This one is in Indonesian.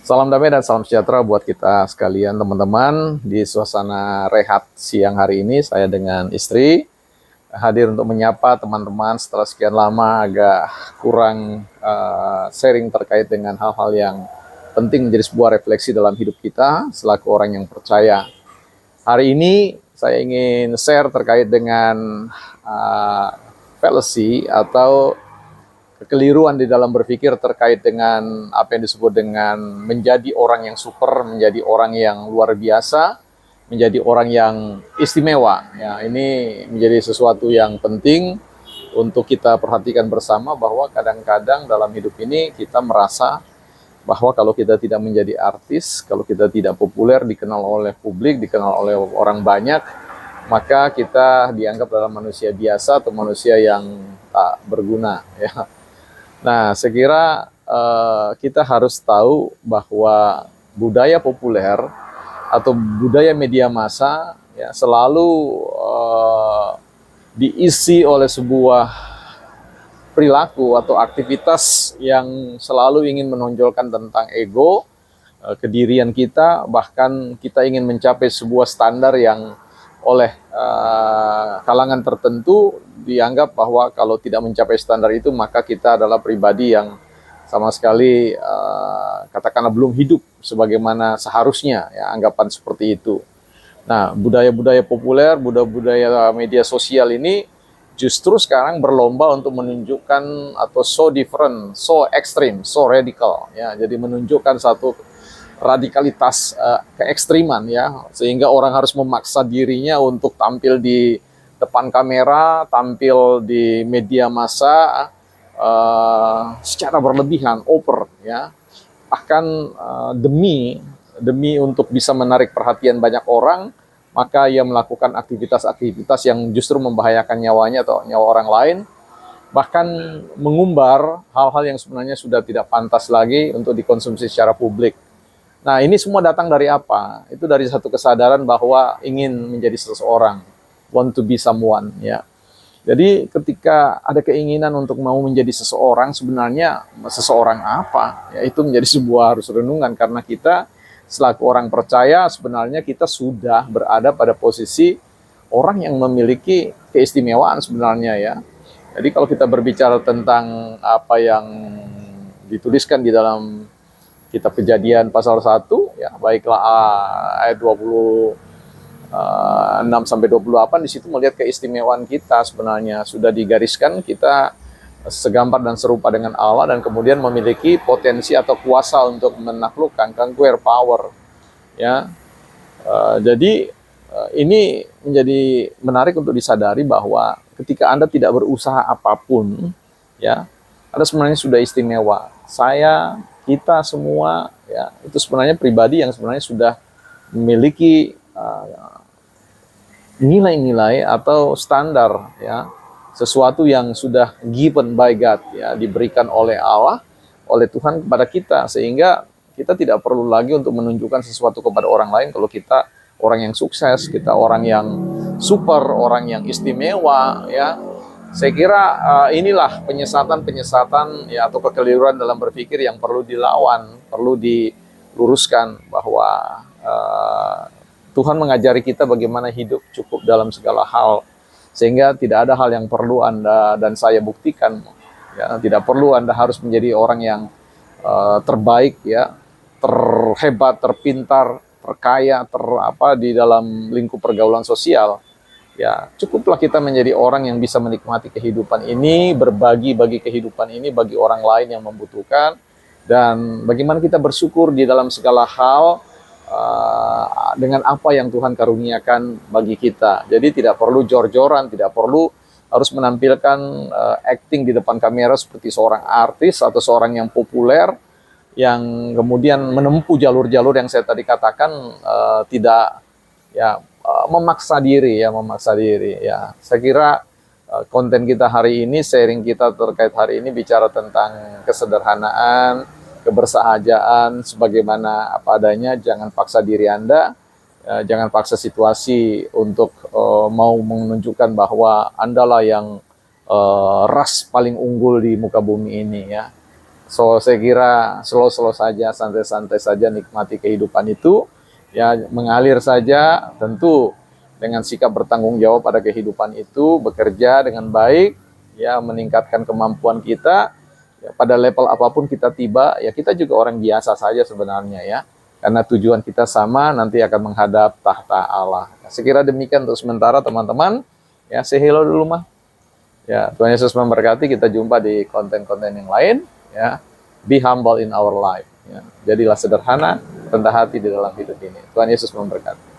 Salam damai dan salam sejahtera buat kita sekalian teman-teman. Di suasana rehat siang hari ini saya dengan istri hadir untuk menyapa teman-teman setelah sekian lama agak kurang sharing terkait dengan hal-hal yang penting menjadi sebuah refleksi dalam hidup kita selaku orang yang percaya. Hari ini saya ingin share terkait dengan fallacy atau kekeliruan di dalam berpikir terkait dengan apa yang disebut dengan menjadi orang yang super, menjadi orang yang luar biasa, menjadi orang yang istimewa. Ya, ini menjadi sesuatu yang penting untuk kita perhatikan bersama bahwa kadang-kadang dalam hidup ini kita merasa bahwa kalau kita tidak menjadi artis, kalau kita tidak populer, dikenal oleh publik, dikenal oleh orang banyak, maka kita dianggap dalam manusia biasa atau manusia yang tak berguna. Ya. Nah, saya kira kita harus tahu bahwa budaya populer atau budaya media massa ya, selalu diisi oleh sebuah perilaku atau aktivitas yang selalu ingin menonjolkan tentang ego, kedirian kita, bahkan kita ingin mencapai sebuah standar yang oleh kalangan tertentu dianggap bahwa kalau tidak mencapai standar itu maka kita adalah pribadi yang sama sekali katakanlah belum hidup sebagaimana seharusnya, ya, anggapan seperti itu. Nah, budaya-budaya populer, budaya-budaya media sosial ini justru sekarang berlomba untuk menunjukkan atau so different, so ekstrim, so radical, ya. Jadi menunjukkan satu radikalitas keekstriman, ya, sehingga orang harus memaksa dirinya untuk tampil di depan kamera, tampil di media massa secara berlebihan, over, ya, bahkan demi untuk bisa menarik perhatian banyak orang, maka ia melakukan aktivitas-aktivitas yang justru membahayakan nyawanya atau nyawa orang lain, bahkan mengumbar hal-hal yang sebenarnya sudah tidak pantas lagi untuk dikonsumsi secara publik. Nah, ini semua datang dari apa? Itu dari satu kesadaran bahwa ingin menjadi seseorang, want to be someone, ya. Jadi ketika ada keinginan untuk mau menjadi seseorang, sebenarnya seseorang apa? Ya, itu menjadi sebuah harus renungan, karena kita selaku orang percaya sebenarnya kita sudah berada pada posisi orang yang memiliki keistimewaan sebenarnya, ya. Jadi kalau kita berbicara tentang apa yang dituliskan di dalam Kitab Kejadian pasal 1, ya, baiklah ayat 26 sampai 28, di situ melihat keistimewaan kita sebenarnya sudah digariskan, kita segambar dan serupa dengan Allah dan kemudian memiliki potensi atau kuasa untuk menaklukkan, conquer power, ya. Jadi ini menjadi menarik untuk disadari bahwa ketika Anda tidak berusaha apapun, ya, Anda sebenarnya sudah istimewa. Kita semua, ya, itu sebenarnya pribadi yang sebenarnya sudah memiliki nilai-nilai atau standar, ya, sesuatu yang sudah given by God, ya, diberikan oleh Allah, oleh Tuhan kepada kita, sehingga kita tidak perlu lagi untuk menunjukkan sesuatu kepada orang lain kalau kita orang yang sukses, kita orang yang super, orang yang istimewa, ya. Saya kira inilah penyesatan ya, atau kekeliruan dalam berpikir yang perlu dilawan, perlu diluruskan, bahwa Tuhan mengajari kita bagaimana hidup cukup dalam segala hal, sehingga tidak ada hal yang perlu Anda dan saya buktikan, ya. Tidak perlu Anda harus menjadi orang yang terbaik, ya, terhebat, terpintar, terkaya, di dalam lingkup pergaulan sosial. Ya, cukuplah kita menjadi orang yang bisa menikmati kehidupan ini, berbagi kehidupan ini bagi orang lain yang membutuhkan, dan bagaimana kita bersyukur di dalam segala hal dengan apa yang Tuhan karuniakan bagi kita. Jadi tidak perlu jor-joran, tidak perlu harus menampilkan acting di depan kamera seperti seorang artis atau seorang yang populer, yang kemudian menempuh jalur-jalur yang saya tadi katakan, tidak, ya, memaksa diri, ya. Saya kira konten kita hari ini, sharing kita terkait hari ini bicara tentang kesederhanaan, kebersahajaan, sebagaimana apa adanya. Jangan paksa diri Anda, jangan paksa situasi untuk mau menunjukkan bahwa Anda lah yang ras paling unggul di muka bumi ini, ya. So saya kira slow-slow saja, santai-santai saja nikmati kehidupan itu, ya mengalir saja, tentu dengan sikap bertanggung jawab pada kehidupan itu, bekerja dengan baik, ya meningkatkan kemampuan kita, ya, pada level apapun kita tiba, ya kita juga orang biasa saja sebenarnya ya, karena tujuan kita sama, nanti akan menghadap tahta Allah. Sekira demikian untuk sementara teman-teman, ya say hello dulu mah. Ya, Tuhan Yesus memberkati. Kita jumpa di konten-konten yang lain. Ya, be humble in our life. Ya, jadilah sederhana, rendah hati di dalam hidup ini. Tuhan Yesus memberkati.